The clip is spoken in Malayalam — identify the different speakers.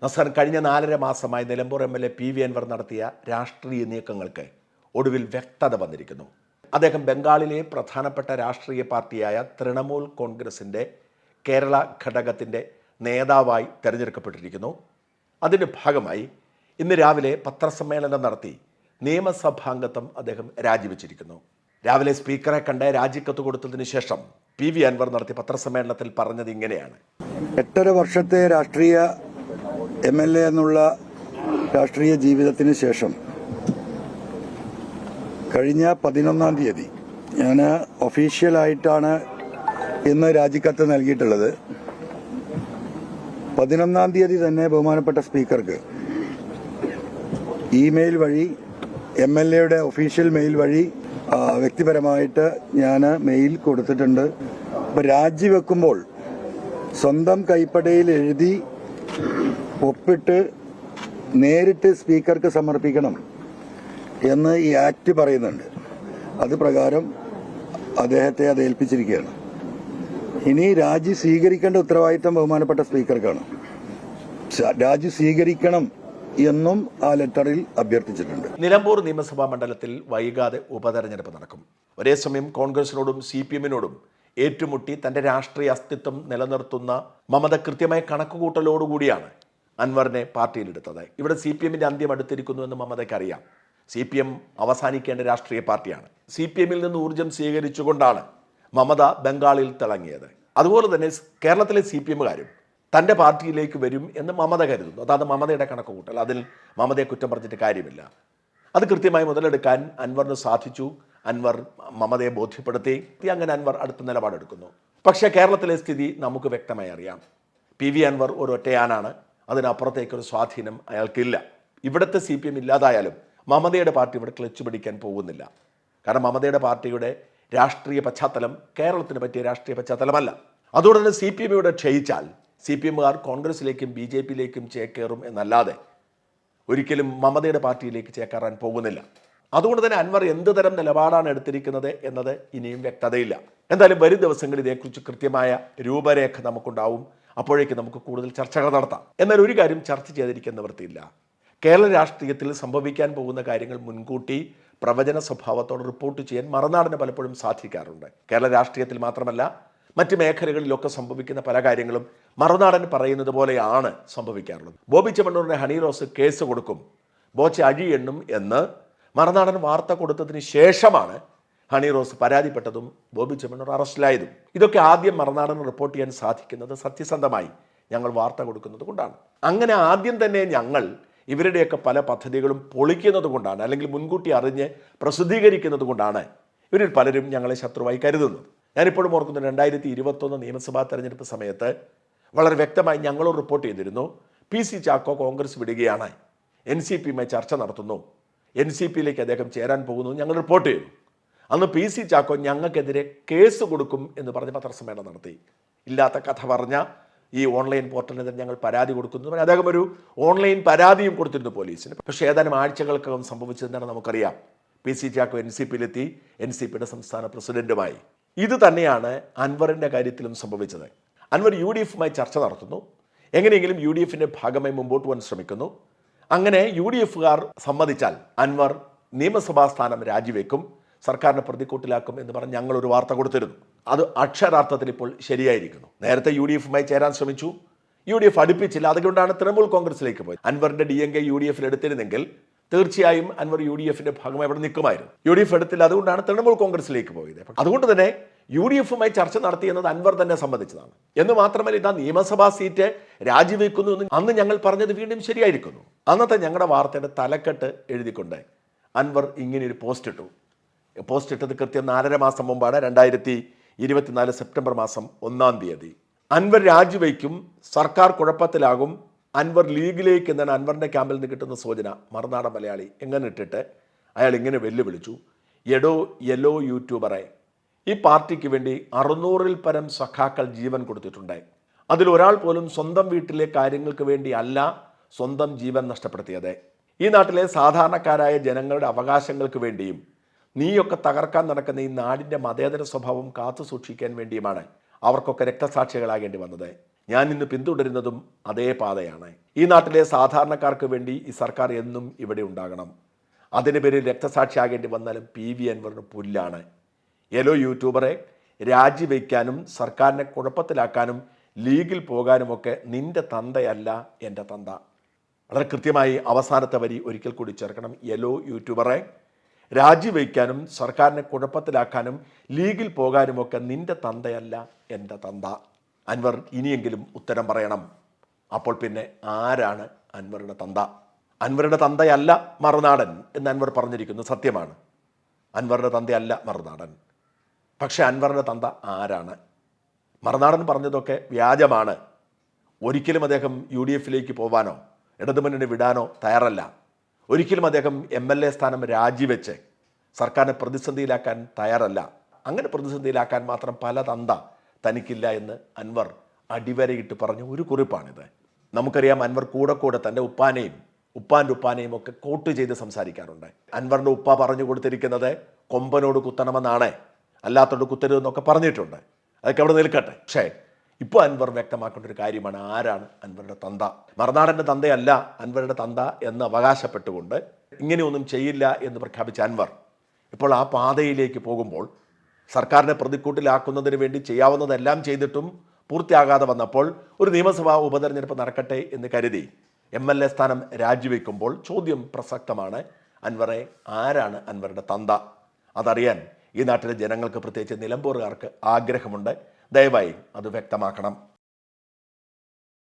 Speaker 1: നസർ, കഴിഞ്ഞ 4.5 മാസമായി നിലമ്പൂർ MLA PV അൻവർ നടത്തിയ രാഷ്ട്രീയ നീക്കങ്ങൾക്ക് ഒടുവിൽ വ്യക്തത വന്നിരിക്കുന്നു. അദ്ദേഹം ബംഗാളിലെ പ്രധാനപ്പെട്ട രാഷ്ട്രീയ പാർട്ടിയായ തൃണമൂൽ കോൺഗ്രസിൻ്റെ കേരള ഘടകത്തിൻ്റെ നേതാവായി തിരഞ്ഞെടുക്കപ്പെട്ടിരിക്കുന്നു. അതിൻ്റെ ഭാഗമായി ഇന്ന് രാവിലെ പത്രസമ്മേളനം നടത്തി നിയമസഭാംഗത്വം അദ്ദേഹം രാജിവെച്ചിരിക്കുന്നു. രാവിലെ സ്പീക്കറെ കണ്ട് രാജിക്കത്ത് കൊടുത്തതിന് ശേഷം PV അൻവർ നടത്തിയ പത്രസമ്മേളനത്തിൽ പറഞ്ഞത് ഇങ്ങനെയാണ്.
Speaker 2: 8.5 വർഷത്തെ രാഷ്ട്രീയ MLA എന്നുള്ള രാഷ്ട്രീയ ജീവിതത്തിന് ശേഷം കഴിഞ്ഞ 11-ാം തീയതി ഞാൻ ഒഫീഷ്യലായിട്ടാണ് ഇന്ന് രാജിക്കത്ത് നൽകിയിട്ടുള്ളത്. 11-ാം തീയതി തന്നെ ബഹുമാനപ്പെട്ട സ്പീക്കർക്ക് ഇമെയിൽ വഴി MLAയുടെ ഒഫീഷ്യൽ മെയിൽ വഴി വ്യക്തിപരമായിട്ട് ഞാൻ മെയിൽ കൊടുത്തിട്ടുണ്ട്. അപ്പോൾ രാജിവെക്കുമ്പോൾ സ്വന്തം കൈപ്പടയിൽ എഴുതി ഒപ്പിട്ട് നേരിട്ട് സ്പീക്കർക്ക് സമർപ്പിക്കണം എന്ന് ഈ ആക്ട് പറയുന്നുണ്ട്. അത് പ്രകാരം അദ്ദേഹത്തെ അത് ഏൽപ്പിച്ചിരിക്കുകയാണ്. ഇനി രാജി സ്വീകരിക്കേണ്ട ഉത്തരവാദിത്തം ബഹുമാനപ്പെട്ട സ്പീക്കർക്കാണ്. രാജി സ്വീകരിക്കണം എന്നും ആ ലെറ്ററിൽ അഭ്യർത്ഥിച്ചിട്ടുണ്ട്.
Speaker 1: നിലമ്പൂർ നിയമസഭാ മണ്ഡലത്തിൽ വൈകാതെ ഉപതെരഞ്ഞെടുപ്പ് നടക്കും. ഒരേസമയം കോൺഗ്രസിനോടും CPM-നോടും ഏറ്റുമുട്ടി തൻ്റെ രാഷ്ട്രീയ അസ്തിത്വം നിലനിർത്തുന്ന മമത കൃത്യമായ കണക്കുകൂട്ടലോടുകൂടിയാണ് അൻവറിനെ പാർട്ടിയിലെടുത്തത്. ഇവിടെ CPM-ന്റെ അന്ത്യം അടുത്തിരിക്കുന്നുവെന്ന് മമതയ്ക്ക് അറിയാം. CPM അവസാനിക്കേണ്ട രാഷ്ട്രീയ പാർട്ടിയാണ്. CPM-ൽ നിന്ന് ഊർജം സ്വീകരിച്ചുകൊണ്ടാണ് മമത ബംഗാളിൽ തിളങ്ങിയത്. അതുപോലെ തന്നെ കേരളത്തിലെ CPM-കാരും തൻ്റെ പാർട്ടിയിലേക്ക് വരും എന്ന് മമത കരുതുന്നു. അതാണ് മമതയുടെ കണക്കുകൂട്ടൽ. അതിൽ മമതയെ കുറ്റം പറഞ്ഞിട്ട് കാര്യമില്ല. അത് കൃത്യമായി മുതലെടുക്കാൻ അൻവറിന് സാധിച്ചു. അൻവർ മമതയെ ബോധ്യപ്പെടുത്തി. അങ്ങനെ അൻവർ അടുത്ത നിലപാടെടുക്കുന്നു. പക്ഷേ കേരളത്തിലെ സ്ഥിതി നമുക്ക് വ്യക്തമായി അറിയാം. PV അൻവർ ഒരു ഒറ്റയാനാണ്. അതിനപ്പുറത്തേക്കൊരു സ്വാധീനം അയാൾക്കില്ല. ഇവിടുത്തെ CPM ഇല്ലാതായാലും മമതയുടെ പാർട്ടി ഇവിടെ ക്ലച്ച് പിടിക്കാൻ പോകുന്നില്ല. കാരണം മമതയുടെ പാർട്ടിയുടെ രാഷ്ട്രീയ പശ്ചാത്തലം കേരളത്തിന് പറ്റിയ രാഷ്ട്രീയ പശ്ചാത്തലമല്ല. അതുകൊണ്ട് തന്നെ CPM ഇവിടെ ക്ഷയിച്ചാൽ CPM-കാർ കോൺഗ്രസിലേക്കും BJP-യിലേക്കും ചേക്കേറും എന്നല്ലാതെ ഒരിക്കലും മമതയുടെ പാർട്ടിയിലേക്ക് ചേക്കേറാൻ പോകുന്നില്ല. അതുകൊണ്ട് തന്നെ അൻവർ എന്ത് തരം നിലപാടാണ് എടുത്തിരിക്കുന്നത് എന്നത് ഇനിയും വ്യക്തതയില്ല. എന്തായാലും വരും ദിവസങ്ങളിൽ ഇതേക്കുറിച്ച് കൃത്യമായ രൂപരേഖ നമുക്കുണ്ടാവും. അപ്പോഴേക്ക് നമുക്ക് കൂടുതൽ ചർച്ചകൾ നടത്താം. എന്നാൽ ഒരു കാര്യം ചർച്ച ചെയ്തിരിക്കുന്ന നിവൃത്തിയില്ല. കേരള രാഷ്ട്രീയത്തിൽ സംഭവിക്കാൻ പോകുന്ന കാര്യങ്ങൾ മുൻകൂട്ടി പ്രവചന സ്വഭാവത്തോടെ റിപ്പോർട്ട് ചെയ്യാൻ മറുനാടിന് പലപ്പോഴും സാധിക്കാറുണ്ട്. കേരള രാഷ്ട്രീയത്തിൽ മാത്രമല്ല മറ്റ് മേഖലകളിലൊക്കെ സംഭവിക്കുന്ന പല കാര്യങ്ങളും മറുനാടൻ പറയുന്നത് പോലെയാണ് സംഭവിക്കാറുള്ളത്. ബോബി ചെമ്മണ്ണൂരിനെ ഹണി റോസ് കേസ് കൊടുക്കും, ബോച്ച അഴി എണ്ണും എന്ന് മറുനാടൻ വാർത്ത കൊടുത്തതിന് ശേഷമാണ് ഹണി റോസ് പരാതിപ്പെട്ടതും ബോബി ചെമ്മണ്ണൂർ അറസ്റ്റിലായതും. ഇതൊക്കെ ആദ്യം മറുനാടന് റിപ്പോർട്ട് ചെയ്യാൻ സാധിക്കുന്നത് സത്യസന്ധമായി ഞങ്ങൾ വാർത്ത കൊടുക്കുന്നത് കൊണ്ടാണ്. അങ്ങനെ ആദ്യം തന്നെ ഞങ്ങൾ ഇവരുടെയൊക്കെ പല പദ്ധതികളും പൊളിക്കുന്നത് കൊണ്ടാണ്, അല്ലെങ്കിൽ മുൻകൂട്ടി അറിഞ്ഞ് പ്രസിദ്ധീകരിക്കുന്നത് കൊണ്ടാണ് ഇവരിൽ പലരും ഞങ്ങളെ ശത്രുവായി കരുതുന്നത്. ഞാനിപ്പോഴും ഓർക്കുന്നു 2021 നിയമസഭാ തെരഞ്ഞെടുപ്പ് സമയത്ത് വളരെ വ്യക്തമായി ഞങ്ങളും റിപ്പോർട്ട് ചെയ്തിരുന്നു. PC ചാക്കോ കോൺഗ്രസ് വിടുകയാണ്, NCP-യുമായി ചർച്ച നടത്തുന്നു, NCP-യിലേക്ക് അദ്ദേഹം ചേരാൻ പോകുന്നു ഞങ്ങൾ റിപ്പോർട്ട് ചെയ്തു. അന്ന് PC ചാക്കോ ഞങ്ങൾക്കെതിരെ കേസ് കൊടുക്കും എന്ന് പറഞ്ഞ് പത്രസമ്മേളനം നടത്തി. ഇല്ലാത്ത കഥ പറഞ്ഞ ഈ ഓൺലൈൻ പോർട്ടലിനെതിരെ ഞങ്ങൾ പരാതി കൊടുക്കുന്നു. അദ്ദേഹം ഒരു ഓൺലൈൻ പരാതിയും കൊടുത്തിരുന്നു പോലീസിന്. പക്ഷേ ഏതാനും ആഴ്ചകൾക്കകം സംഭവിച്ചതെന്നാണ് നമുക്കറിയാം. PC ചാക്കോ NCP-യിലെത്തി, NCP-യുടെ സംസ്ഥാന പ്രസിഡന്റുമായി. ഇത് തന്നെയാണ് അൻവറിൻ്റെ കാര്യത്തിലും സംഭവിച്ചത്. അൻവർ UDF-യുമായി ചർച്ച നടത്തുന്നു, എങ്ങനെയെങ്കിലും UDF-ന്റെ ഭാഗമായി മുമ്പോട്ട് പോകാൻ ശ്രമിക്കുന്നു. അങ്ങനെ UDF-കാർ സമ്മതിച്ചാൽ അൻവർ നിയമസഭാ സ്ഥാനം രാജിവെക്കും, സർക്കാരിനെ പ്രതിക്കൂട്ടിലാക്കും എന്ന് പറഞ്ഞ് ഞങ്ങളൊരു വാർത്ത കൊടുത്തിരുന്നു. അത് അക്ഷരാർത്ഥത്തിൽ ഇപ്പോൾ ശരിയായിരിക്കുന്നു. നേരത്തെ UDF-യുമായി ചേരാൻ ശ്രമിച്ചു, UDF അടുപ്പിച്ചില്ല. അതുകൊണ്ടാണ് തൃണമൂൽ കോൺഗ്രസിലേക്ക് പോയത്. അൻവറിൻ്റെ DNK UDF-ൽ എടുത്തിരുന്നെങ്കിൽ തീർച്ചയായും അൻവർ UDF-ന്റെ ഭാഗമായി അവിടെ നിൽക്കുമായിരുന്നു. UDF എടുത്തില്ല, അതുകൊണ്ടാണ് തൃണമൂൽ കോൺഗ്രസിലേക്ക് പോയത്. അതുകൊണ്ട് തന്നെ UDF-യുമായി ചർച്ച നടത്തിയെന്നത് അൻവർ തന്നെ സമ്മതിച്ചതാണ്. എന്ന് മാത്രമല്ല, ഇതാ നിയമസഭാ സീറ്റ് രാജിവെക്കുന്നു എന്ന് അന്ന് ഞങ്ങൾ പറഞ്ഞത് വീണ്ടും ശരിയായിരിക്കുന്നു. അന്നത്തെ ഞങ്ങളുടെ വാർത്തയുടെ തലക്കെട്ട് എഴുതിക്കൊണ്ട് അൻവർ ഇങ്ങനെയൊരു പോസ്റ്റ് ഇട്ടു. പോസ്റ്റ് ഇട്ടത് കൃത്യം 4.5 മാസം മുമ്പാണ്. 2024 സെപ്റ്റംബർ മാസം 1-ാം തീയതി. അൻവർ രാജിവെക്കും, സർക്കാർ കുഴപ്പത്തിലാകും, അൻവർ ലീഗിലേക്ക് എന്നാണ് അൻവറിൻ്റെ ക്യാമ്പിൽ നിന്ന് കിട്ടുന്ന സൂചന. മറുനാടൻ മലയാളി എങ്ങനെ ഇട്ടിട്ട് അയാൾ ഇങ്ങനെ വെല്ലുവിളിച്ചു, എടോ യെല്ലോ യൂട്യൂബറെ, ഈ പാർട്ടിക്ക് വേണ്ടി 600-ൽ പരം സഖാക്കൾ ജീവൻ കൊടുത്തിട്ടുണ്ട്. അതിലൊരാൾ പോലും സ്വന്തം വീട്ടിലെ കാര്യങ്ങൾക്ക് വേണ്ടി അല്ല സ്വന്തം ജീവൻ നഷ്ടപ്പെടുത്തിയത്. ഈ നാട്ടിലെ സാധാരണക്കാരായ ജനങ്ങളുടെ അവകാശങ്ങൾക്ക് വേണ്ടിയും നീയൊക്കെ തകർക്കാൻ നടക്കുന്ന ഈ നാടിൻ്റെ മതേതര സ്വഭാവം കാത്തു സൂക്ഷിക്കാൻ വേണ്ടിയുമാണ് അവർക്കൊക്കെ രക്തസാക്ഷികളാകേണ്ടി വന്നത്. ഞാൻ ഇന്ന് പിന്തുടരുന്നതും അതേ പാതയാണ്. ഈ നാട്ടിലെ സാധാരണക്കാർക്ക് വേണ്ടി ഈ സർക്കാർ എന്നും ഇവിടെ ഉണ്ടാകണം. അതിന് പേരിൽ രക്തസാക്ഷിയാകേണ്ടി വന്നാലും PV അൻവറിന് പുല്ലാണ്. യെല്ലോ യൂട്യൂബറെ രാജിവെക്കാനും സർക്കാരിനെ കുഴപ്പത്തിലാക്കാനും ലീഗിൽ പോകാനുമൊക്കെ നിന്റെ തന്തയല്ല എൻ്റെ തന്ത. വളരെ കൃത്യമായി അവസാനത്തെ വരി ഒരിക്കൽ കൂടി ചേർക്കണം. യെല്ലോ യൂട്യൂബറെ രാജിവെക്കാനും സർക്കാരിനെ കുഴപ്പത്തിലാക്കാനും ലീഗിൽ പോകാനുമൊക്കെ നിന്റെ തന്തയല്ല എൻ്റെ തന്ത. അൻവർ ഇനിയെങ്കിലും ഉത്തരം പറയണം. അപ്പോൾ പിന്നെ ആരാണ് അൻവറുടെ തന്ത? അൻവറുടെ തന്തയല്ല മറുനാടൻ എന്ന് അൻവർ പറഞ്ഞിരിക്കുന്നു, സത്യമാണ്. അൻവറുടെ തന്തയല്ല മറുനാടൻ. പക്ഷെ അൻവറിൻ്റെ തന്ത ആരാണ്? മറുനാടൻ പറഞ്ഞതൊക്കെ വ്യാജമാണ്. ഒരിക്കലും അദ്ദേഹം UDF-ലേക്ക് പോവാനോ ഇടതുമുന്നണി വിടാനോ തയ്യാറല്ല. ഒരിക്കലും അദ്ദേഹം MLA സ്ഥാനം രാജിവെച്ച് സർക്കാരിനെ പ്രതിസന്ധിയിലാക്കാൻ തയ്യാറല്ല. അങ്ങനെ പ്രതിസന്ധിയിലാക്കാൻ മാത്രം പല തന്ത തനിക്കില്ല എന്ന് അൻവർ അടിവരയിട്ട് പറഞ്ഞ ഒരു കുറിപ്പാണിത്. നമുക്കറിയാം, അൻവർ കൂടെ തൻ്റെ ഉപ്പാൻ്റെ ഉപ്പാനെയും ഒക്കെ കോട്ട് ചെയ്ത് സംസാരിക്കാറുണ്ട്. അൻവറിൻ്റെ ഉപ്പ പറഞ്ഞു കൊടുത്തിരിക്കുന്നത് കൊമ്പനോട് കുത്തണമെന്നാണ്, അല്ലാത്തോട് കുത്തരുതെന്നൊക്കെ പറഞ്ഞിട്ടുണ്ട്. അതൊക്കെ അവിടെ നിൽക്കട്ടെ. പക്ഷേ ഇപ്പോൾ അൻവർ വ്യക്തമാക്കേണ്ട ഒരു കാര്യമാണ്, ആരാണ് അൻവറുടെ തന്ത? മറുനാടൻ്റെ തന്തയല്ല അൻവറുടെ തന്ത എന്ന് അവകാശപ്പെട്ടുകൊണ്ട് ഇങ്ങനെയൊന്നും ചെയ്യില്ല എന്ന് പ്രഖ്യാപിച്ച അൻവർ ഇപ്പോൾ ആ പാതയിലേക്ക് പോകുമ്പോൾ സർക്കാരിനെ പ്രതിക്കൂട്ടിലാക്കുന്നതിന് വേണ്ടി ചെയ്യാവുന്നതെല്ലാം ചെയ്തിട്ടും പൂർത്തിയാകാതെ വന്നപ്പോൾ ഒരു നിയമസഭാ ഉപതെരഞ്ഞെടുപ്പ് നടക്കട്ടെ എന്ന് കരുതി MLA സ്ഥാനം രാജിവെക്കുമ്പോൾ ചോദ്യം പ്രസക്തമാണ്. അൻവറെ ആരാണ് അൻവറുടെ തന്ത? അതറിയാൻ ഈ നാട്ടിലെ ജനങ്ങൾക്ക്, പ്രത്യേകിച്ച് നിലമ്പൂറുകാർക്ക് ആഗ്രഹമുണ്ട്. ദയവായി അത് വ്യക്തമാക്കണം.